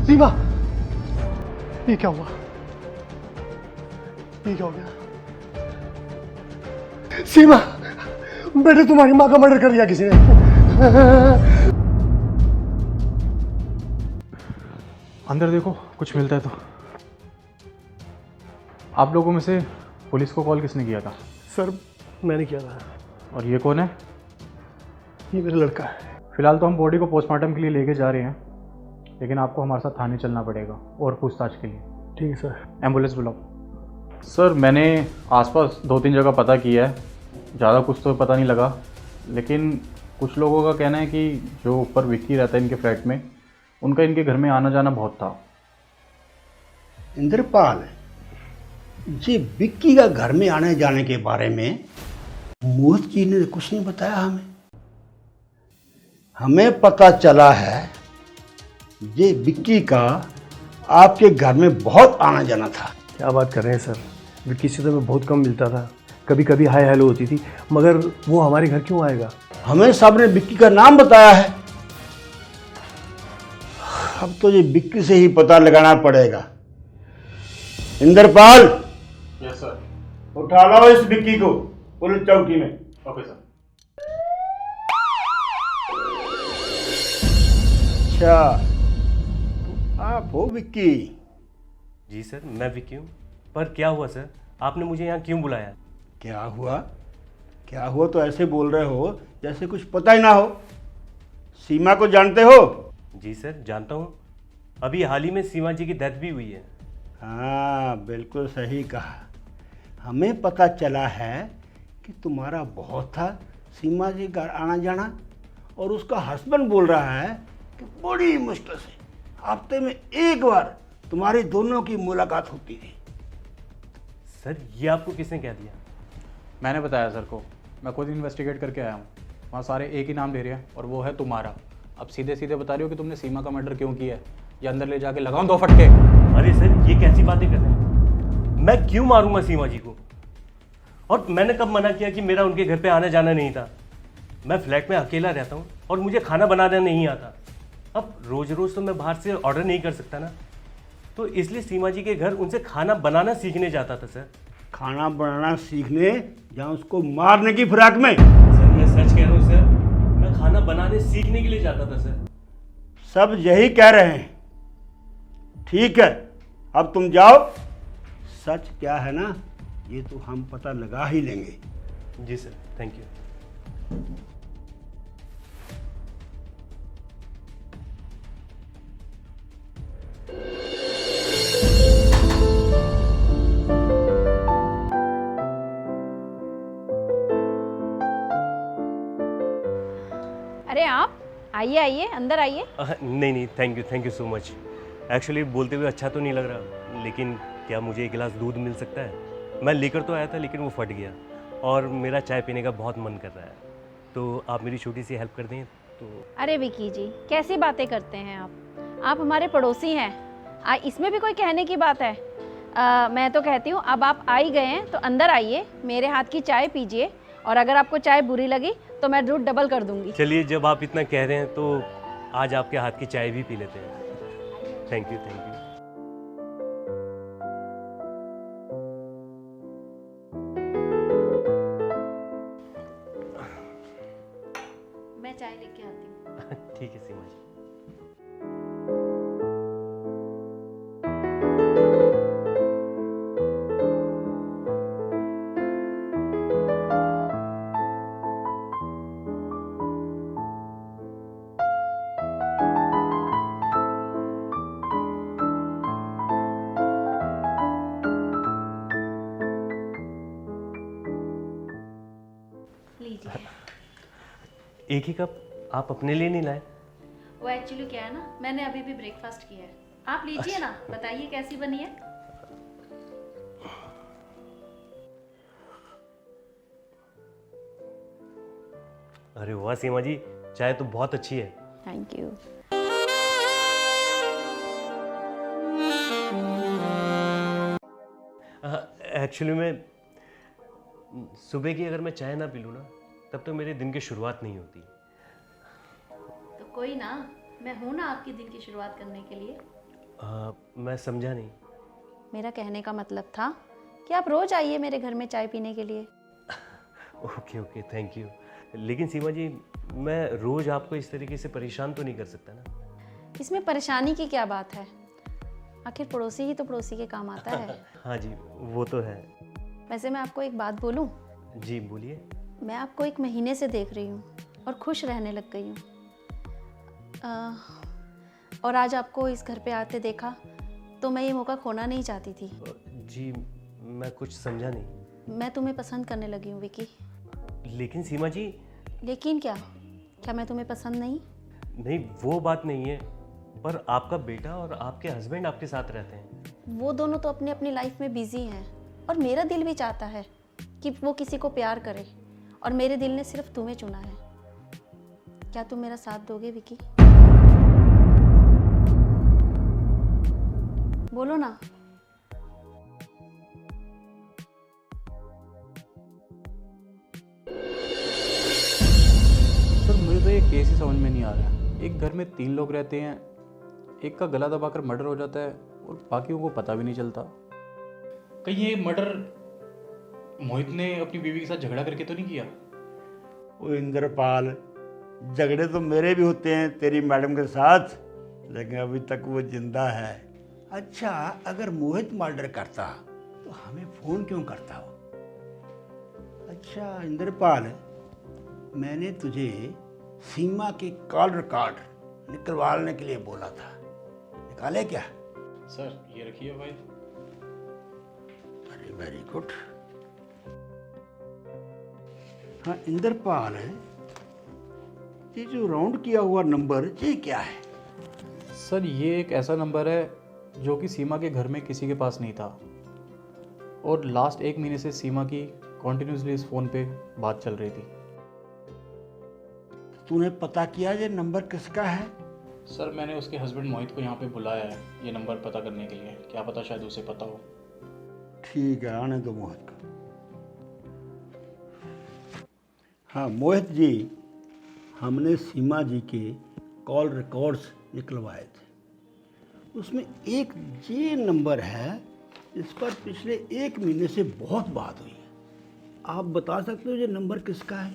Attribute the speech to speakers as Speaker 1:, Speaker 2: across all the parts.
Speaker 1: सीमा, ये क्या हुआ? ये क्या हो गया? सीमा, बेटे तुम्हारी माँ का मर्डर कर दिया किसी ने।
Speaker 2: अंदर देखो, कुछ मिलता है तो। आप लोगों में से पुलिस को कॉल किसने किया था?
Speaker 1: सर, मैंने किया था।
Speaker 2: और ये कौन है?
Speaker 1: ये मेरा लड़का है।
Speaker 2: फिलहाल तो हम बॉडी को पोस्टमार्टम के लिए लेके जा रहे हैं, लेकिन आपको हमारे साथ थाने चलना पड़ेगा और पूछताछ के लिए।
Speaker 1: ठीक है सर।
Speaker 2: एम्बुलेंस बुलाओ। सर, मैंने आसपास 2-3 जगह पता किया है, ज़्यादा कुछ तो पता नहीं लगा, लेकिन कुछ लोगों का कहना है कि जो ऊपर विक्की रहता है इनके फ्लैट में, उनका इनके घर में आना जाना बहुत था।
Speaker 3: इंद्रपाल, जी विक्की का घर में आने जाने के बारे में मोहित जी ने कुछ नहीं बताया हमें। हमें पता चला है ये विक्की का आपके घर में बहुत आना जाना था।
Speaker 1: क्या बात कर रहे हैं सर? विक्की से तो मैं बहुत कम मिलता था, कभी कभी हाय हेलो होती थी, मगर वो हमारे घर क्यों आएगा?
Speaker 3: हमें सबने विक्की का नाम बताया है। अब तो ये विक्की से ही पता लगाना पड़ेगा। Indrapal,
Speaker 2: yes sir.
Speaker 3: उठा लाओ इस विक्की को पुलिस चौकी में।
Speaker 2: Okay sir.
Speaker 3: अच्छा, तो आप हो विक्की?
Speaker 4: जी सर, मैं विक्की हूँ। पर क्या हुआ सर, आपने मुझे यहाँ क्यों बुलाया?
Speaker 3: क्या हुआ? क्या हुआ तो ऐसे बोल रहे हो जैसे कुछ पता ही ना हो। सीमा को जानते हो?
Speaker 4: जी सर, जानता हूँ। अभी हाल ही में सीमा जी की डेथ भी हुई है।
Speaker 3: हाँ, बिल्कुल सही कहा। हमें पता चला है कि तुम्हारा बहुत था सीमा जी घर आना जाना, और उसका हस्बैंड बोल रहा है कि बड़ी मुश्किल से हफ्ते में एक बार तुम्हारी दोनों की मुलाकात होती थी।
Speaker 4: सर, ये आपको किसने कह दिया?
Speaker 2: मैंने बताया सर को, मैं खुद इन्वेस्टिगेट करके आया हूँ। वहाँ सारे एक ही नाम ले रहे हैं और वो है तुम्हारा। अब सीधे सीधे बता रहे हो कि तुमने सीमा का मर्डर क्यों किया है, या अंदर ले जाके लगाऊं 2 फटके?
Speaker 4: अरे सर, ये कैसी बातें कर रहे हैं? मैं क्यों मारूंगा सीमा जी को? और मैंने कब मना किया कि मेरा उनके घर पे आना जाना नहीं था? मैं फ्लैट में अकेला रहता हूँ और मुझे खाना बनाना नहीं आता। अब रोज रोज तो मैं बाहर से ऑर्डर नहीं कर सकता ना, तो इसलिए सीमा जी के घर उनसे खाना बनाना सीखने जाता था सर।
Speaker 3: खाना बनाना सीखने या उसको मारने की फिराक में?
Speaker 4: सर, मैं सच कह रहा हूँ सर, मैं खाना बनाने सीखने के लिए जाता था सर।
Speaker 3: सब यही कह रहे हैं। ठीक है, अब तुम जाओ। सच क्या है ना, ये तो हम पता लगा ही लेंगे।
Speaker 4: जी सर, थैंक यू।
Speaker 5: अरे आप आइए आइए, अंदर आइए।
Speaker 4: नहीं, thank you so much. Actually बोलते हुए अच्छा तो नहीं लग रहा, लेकिन क्या मुझे एक गिलास दूध मिल सकता है? मैं लेकर तो आया था लेकिन वो फट गया, और मेरा चाय पीने का बहुत मन कर रहा है, तो आप मेरी छोटी सी हेल्प कर दें तो।
Speaker 5: अरे विकी जी, कैसी बातें करते हैं आप हमारे पड़ोसी हैं। इसमें भी कोई कहने की बात है? मैं तो कहती हूँ अब आप आ ही गए हैं तो अंदर आइए, मेरे हाथ की चाय पीजिए, और अगर आपको चाय बुरी लगी तो मैं दूध डबल कर दूंगी।
Speaker 4: चलिए, जब आप इतना कह रहे हैं तो आज आपके हाथ की चाय भी पी लेते हैं। Thank you.
Speaker 5: मैं चाय लेके आती हूँ।
Speaker 4: ठीक है सीमा जी।
Speaker 5: लीजिए।
Speaker 4: एक ही कप आप अपने लिए नहीं लाए?
Speaker 5: वो एक्चुअली क्या है ना, मैंने अभी भी ब्रेकफास्ट किया है। आप लीजिए ना, बताइए कैसी बनी है।
Speaker 4: अरे वाह सीमा जी, चाय तो बहुत अच्छी है।
Speaker 5: Thank you.
Speaker 4: एक्चुअली मैं सुबह की अगर मैं चाय ना पी लूँ ना, तब तो मेरे दिन की शुरुआत नहीं होती।
Speaker 5: तो कोई ना, मैं हूं ना आपकी दिन की शुरुआत करने के लिए।
Speaker 4: मैं समझा नहीं।
Speaker 5: मेरा कहने का मतलब था कि आप रोज़ आइए मेरे घर में चाय पीने के लिए।
Speaker 4: Okay okay, thank you. लेकिन सीमा जी, मैं रोज़ आपको इस तरीके से परेशान तो नहीं कर सकता ना?
Speaker 5: इसमें परेशानी की क्या बात है? आखिर पड़ोसी ही तो पड़ोसी के काम आता है।
Speaker 4: हाँ जी, वो तो है।
Speaker 5: वैसे मैं आपको एक बात बोलूं,
Speaker 4: जी बोलिए।
Speaker 5: मैं आपको 1 महीने से देख रही हूँ और खुश रहने लग गई हूँ। और आज आपको इस घर पे आते देखा तो मैं ये मौका खोना नहीं चाहती थी।
Speaker 4: जी, मैं कुछ समझा नहीं।
Speaker 5: मैं तुम्हें पसंद करने लगी हूँ विकी।
Speaker 4: लेकिन सीमा जी।
Speaker 5: लेकिन क्या? क्या मैं तुम्हें पसंद नहीं?
Speaker 4: नहीं, वो बात नहीं है, पर आपका बेटा और आपके हस्बैंड आपके साथ रहते हैं।
Speaker 5: वो दोनों तो अपनी अपनी लाइफ में बिजी हैं और मेरा दिल भी चाहता है कि वो किसी को प्यार करे, और मेरे दिल ने सिर्फ तुम्हें चुना है। क्या तुम मेरा साथ दोगे विकी? बोलो ना।
Speaker 2: सर मुझे तो ये केस ही समझ में नहीं आ रहा है। एक घर में 3 लोग रहते हैं, एक का गला दबाकर मर्डर हो जाता है और बाकियों को पता भी नहीं चलता। कहीं ये मर्डर मोहित ने अपनी बीवी के साथ झगड़ा करके तो नहीं किया?
Speaker 3: वो इंद्रपाल, झगड़े तो मेरे भी होते हैं तेरी मैडम के साथ, लेकिन अभी तक वो जिंदा है। अच्छा, अगर मोहित मर्डर करता तो हमें फोन क्यों करता हो? अच्छा इंद्रपाल, मैंने तुझे सीमा की कॉल रिकॉर्ड निकलवाने के लिए बोला था, निकाले क्या?
Speaker 2: सर ये रखिए भाई।
Speaker 3: अरे वेरी गुड। हाँ इंद्रपाल, ये जो राउंड किया हुआ नंबर, ये क्या है?
Speaker 2: सर ये एक ऐसा नंबर है जो कि सीमा के घर में किसी के पास नहीं था, और लास्ट 1 महीने से सीमा की कॉन्टिन्यूसली इस फ़ोन पे बात चल रही थी।
Speaker 3: तूने पता किया ये नंबर किसका है?
Speaker 2: सर मैंने उसके हस्बैंड मोहित को यहाँ पे बुलाया है ये नंबर पता करने के लिए। क्या पता शायद उसे पता हो।
Speaker 3: ठीक है, आने दो मोहित को। हाँ मोहित जी, हमने सीमा जी के कॉल रिकॉर्ड्स निकलवाए थे। उसमें एक ये नंबर है, इस पर पिछले 1 महीने से बहुत बात हुई है। आप बता सकते हो ये नंबर किसका है?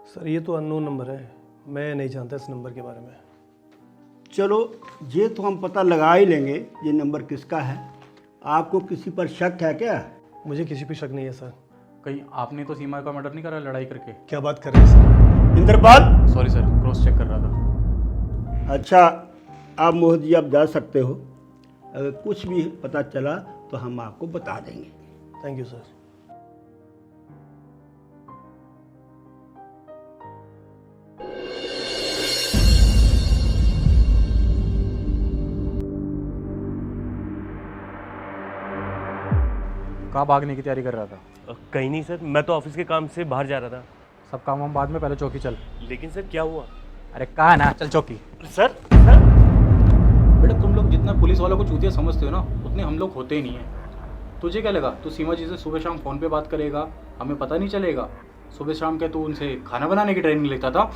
Speaker 1: सर ये तो अननोन नंबर है, मैं नहीं जानता इस नंबर के बारे में।
Speaker 3: चलो ये तो हम पता लगा ही लेंगे ये नंबर किसका है। आपको किसी पर शक है क्या?
Speaker 1: मुझे किसी पे शक नहीं है सर।
Speaker 2: कहीं आपने तो सीमा का मर्डर नहीं करा लड़ाई करके?
Speaker 1: क्या बात कर रहे हैं sir?
Speaker 3: Indrapal.
Speaker 2: Sorry sir, cross check कर रहा था।
Speaker 3: अच्छा, आप मोहित जी आप जा सकते हो। अगर कुछ भी पता चला तो हम आपको बता देंगे।
Speaker 1: Thank you sir.
Speaker 2: कहाँ भागने की तैयारी कर रहा था?
Speaker 4: कहीं नहीं सर, मैं तो ऑफिस के काम से बाहर जा रहा था।
Speaker 2: सब काम हम बाद में, पहले चौकी चल।
Speaker 4: लेकिन सर क्या हुआ?
Speaker 2: अरे कहाँ ना, चल चौकी।
Speaker 4: सर सर
Speaker 2: बेटा तुम लोग जितना पुलिस वालों को चूतिया समझते हो ना, उतने हम लोग होते ही नहीं हैं। तुझे क्या लगा तू सीमा जी से सुबह शाम फ़ोन पे बात करेगा, हमें पता नहीं चलेगा? सुबह शाम क्या तू उनसे खाना बनाने की ट्रेनिंग लेता था?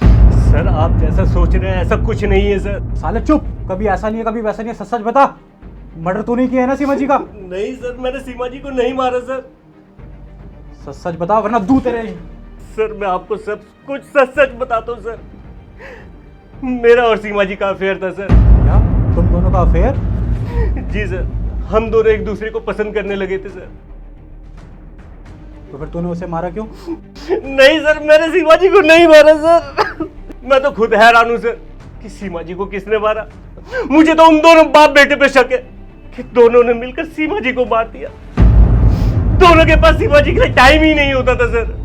Speaker 4: सर आप जैसा सोच रहे हैं ऐसा कुछ नहीं है सर।
Speaker 2: साले चुप, कभी ऐसा नहीं है कभी वैसा नहीं है, सच सच बता। मर्डर तू नहीं किया है ना सीमा जी का?
Speaker 4: नहीं सर, मैंने सीमा जी को नहीं मारा सर।
Speaker 2: सच सच बता वरना दू तेरे।
Speaker 4: सर मैं आपको सब कुछ सच सच बताता हूँ सर। मेरा और सीमा जी का अफेयर था सर।
Speaker 2: क्या तुम दोनों का अफेयर?
Speaker 4: जी सर, हम दोनों एक दूसरे को पसंद करने लगे थे सर।
Speaker 2: तो फिर तूने उसे मारा क्यों?
Speaker 4: नहीं सर, मैंने सीमा जी को नहीं मारा सर। मैं तो खुद हैरान हूँ सर कि सीमा जी को किसने मारा। मुझे तो उन दोनों बाप बेटे पे शक है कि दोनों ने मिलकर सीमा जी को मार दिया। दोनों के पास सीमा जी के लिए टाइम ही नहीं होता था सर।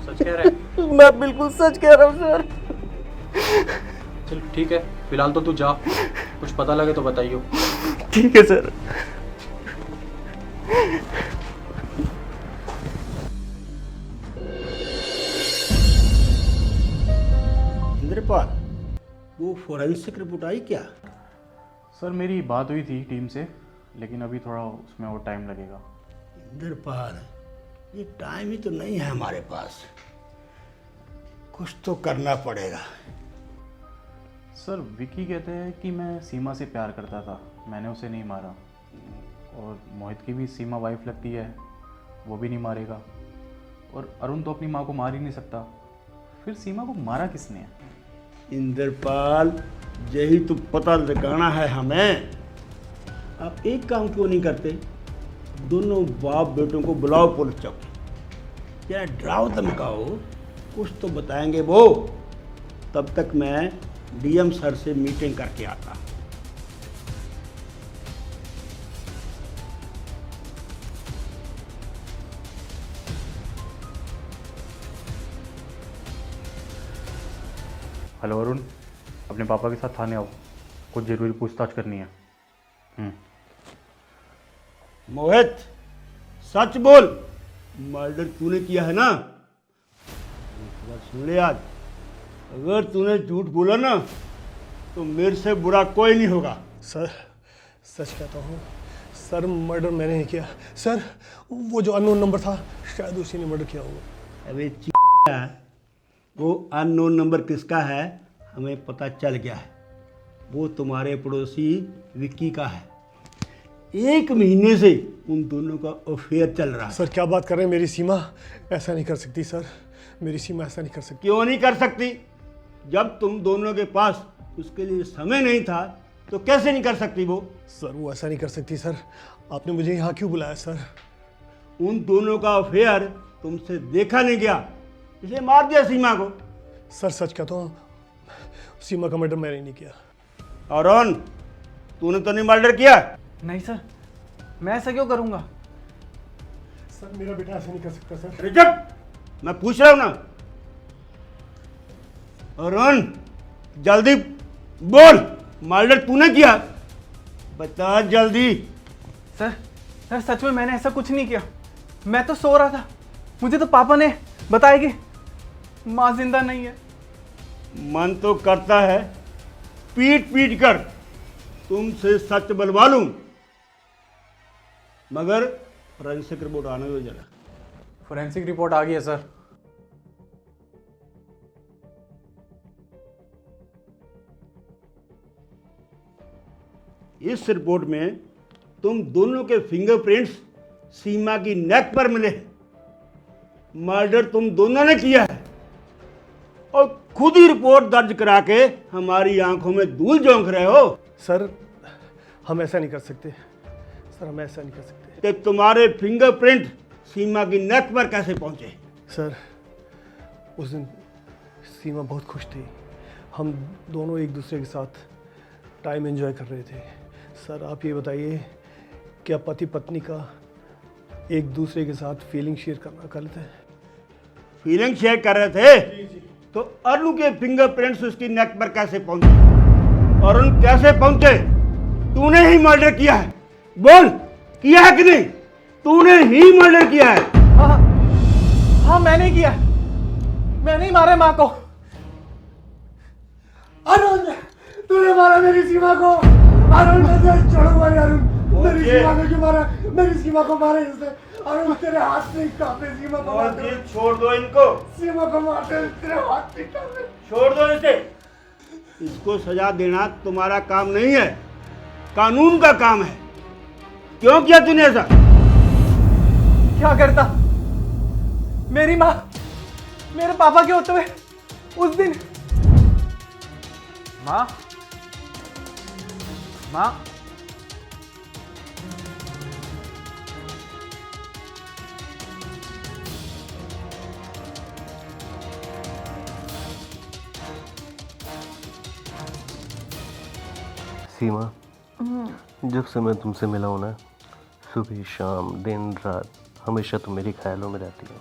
Speaker 2: सच कह रहा है?
Speaker 4: मैं बिल्कुल सच कह रहा हूँ सर।
Speaker 2: चल ठीक है, फिलहाल तो तू जा, कुछ पता लगे तो बताइयो।
Speaker 4: ठीक है सर।
Speaker 3: इंद्रपाल, वो फोरेंसिक रिपोर्ट आई क्या?
Speaker 2: सर मेरी बात हुई थी टीम से, लेकिन अभी थोड़ा उसमें और टाइम लगेगा।
Speaker 3: इंद्रपाल, ये टाइम ही तो नहीं है हमारे पास, कुछ तो करना पड़ेगा।
Speaker 2: सर विकी कहते हैं कि मैं सीमा से प्यार करता था, मैंने उसे नहीं मारा। और मोहित की भी सीमा वाइफ लगती है, वो भी नहीं मारेगा। और अरुण तो अपनी माँ को मार ही नहीं सकता, फिर सीमा को मारा किसने?
Speaker 3: इंद्रपाल, यही तो पता लगाना है हमें। आप एक काम क्यों नहीं करते, दोनों बाप बेटों को बुलाओ पुलिस चौकी, या डराओ धमकाओ, कुछ तो बताएंगे वो। तब तक मैं डीएम सर से मीटिंग करके आता।
Speaker 2: हेलो अरुण, अपने पापा के साथ थाने आओ, कुछ ज़रूरी पूछताछ करनी है।
Speaker 3: मोहित, सच बोल, मर्डर तूने किया है ना? एक बात सुन ले आज, अगर तूने झूठ बोला ना तो मेरे से बुरा कोई नहीं होगा।
Speaker 1: सर सच कहता हूँ सर, मर्डर मैंने नहीं किया सर। वो जो अननोन नंबर था शायद उसी ने मर्डर किया होगा।
Speaker 3: अबे वो अननोन नंबर किसका है हमें पता चल गया है, वो तुम्हारे पड़ोसी विक्की का है। 1 महीने से उन दोनों का अफेयर चल रहा है।
Speaker 1: सर क्या बात कर रहे हैं, मेरी सीमा ऐसा नहीं कर सकती सर, मेरी सीमा ऐसा नहीं कर सकती।
Speaker 3: क्यों नहीं कर सकती? जब तुम दोनों के पास उसके लिए समय नहीं था तो कैसे नहीं कर सकती वो?
Speaker 1: सर वो ऐसा नहीं कर सकती सर, आपने मुझे यहाँ क्यों बुलाया सर?
Speaker 3: उन दोनों का अफेयर तुमसे देखा नहीं गया, इसे मार दिया सीमा को।
Speaker 1: सर सच कहता हूँ सीमा का मर्डर मैंने नहीं किया।
Speaker 3: और अरुण, तूने तो नहीं मर्डर किया?
Speaker 6: नहीं सर, मैं ऐसा क्यों करूँगा?
Speaker 1: सर मेरा बेटा ऐसा नहीं कर सकता सर।
Speaker 3: अरे चुप, मैं पूछ रहा हूं ना। अरुण जल्दी बोल, मर्डर तूने किया? बता जल्दी।
Speaker 6: सर सच में मैंने ऐसा कुछ नहीं किया, मैं तो सो रहा था, मुझे तो पापा ने बताया कि माँ जिंदा नहीं है।
Speaker 3: मन तो करता है पीट पीट कर तुमसे सच बलवा लूं, मगर फोरेंसिक रिपोर्ट आने दो जरा।
Speaker 2: फोरेंसिक रिपोर्ट आ गई है सर।
Speaker 3: इस रिपोर्ट में तुम दोनों के फिंगरप्रिंट्स सीमा की नेक पर मिले हैं। मर्डर तुम दोनों ने किया है और खुद ही रिपोर्ट दर्ज करा के हमारी आंखों में धूल झोंक रहे हो।
Speaker 1: सर हम ऐसा नहीं कर सकते सर, हम ऐसा नहीं कर सकते।
Speaker 3: कि तुम्हारे फिंगरप्रिंट सीमा की नेक पर कैसे पहुंचे?
Speaker 1: सर उस दिन सीमा बहुत खुश थी, हम दोनों एक दूसरे के साथ टाइम एंजॉय कर रहे थे। सर आप ये बताइए, क्या पति पत्नी का एक दूसरे के साथ फीलिंग शेयर करना गलत है?
Speaker 3: फीलिंग शेयर कर रहे थे तो अरुण के फिंगरप्रिंट्स उसकी नेक पर कैसे पहुंचे? अरुण कैसे पहुंचे? तूने ही मर्डर किया है, बोल किया है कि नहीं? तूने ही मर्डर किया है।
Speaker 6: हाँ मैंने किया, मैंने ही मारा माँ को।
Speaker 1: अरुण तूने मारा मेरी सीमा को। अरुण छोड़ो मारे, अरुण मेरी सीमा को क्यों मारा? मेरी सीमा को मारा इसने। अरुण तेरे हाथ से कांपे, सीमा को मारते।
Speaker 3: छोड़ दो इनको,
Speaker 1: सीमा को मारते, तेरे हाथ से कांपे।
Speaker 3: छोड़ दो इसे। इसको सजा देना तुम्हारा काम नहीं है, कानून का काम है। क्यों किया तूने ऐसा?
Speaker 6: क्या करता? मेरी माँ मेरे पापा के होते हुए उस दिन। माँ माँ
Speaker 7: सीमा, जब से मैं तुमसे मिला हूं ना, सुबह शाम दिन रात हमेशा तुम मेरी ख्यालों में रहती हो।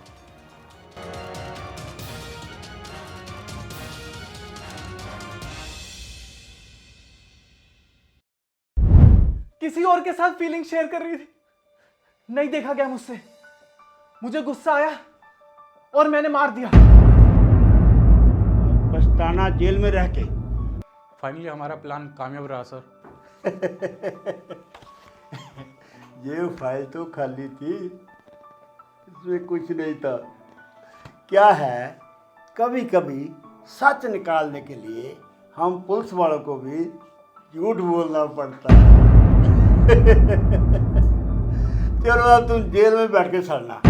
Speaker 6: किसी और के साथ फीलिंग शेयर कर रही थी, नहीं देखा गया मुझसे, मुझे गुस्सा आया और मैंने मार दिया।
Speaker 3: पछताना जेल में रह के।
Speaker 2: फाइनली हमारा प्लान कामयाब रहा सर।
Speaker 3: ये फाइल तो खाली थी, इसमें कुछ नहीं था। क्या है, कभी कभी सच निकालने के लिए हम पुलिस वालों को भी झूठ बोलना पड़ता है। चलो अब तुम जेल में बैठ के सड़ना।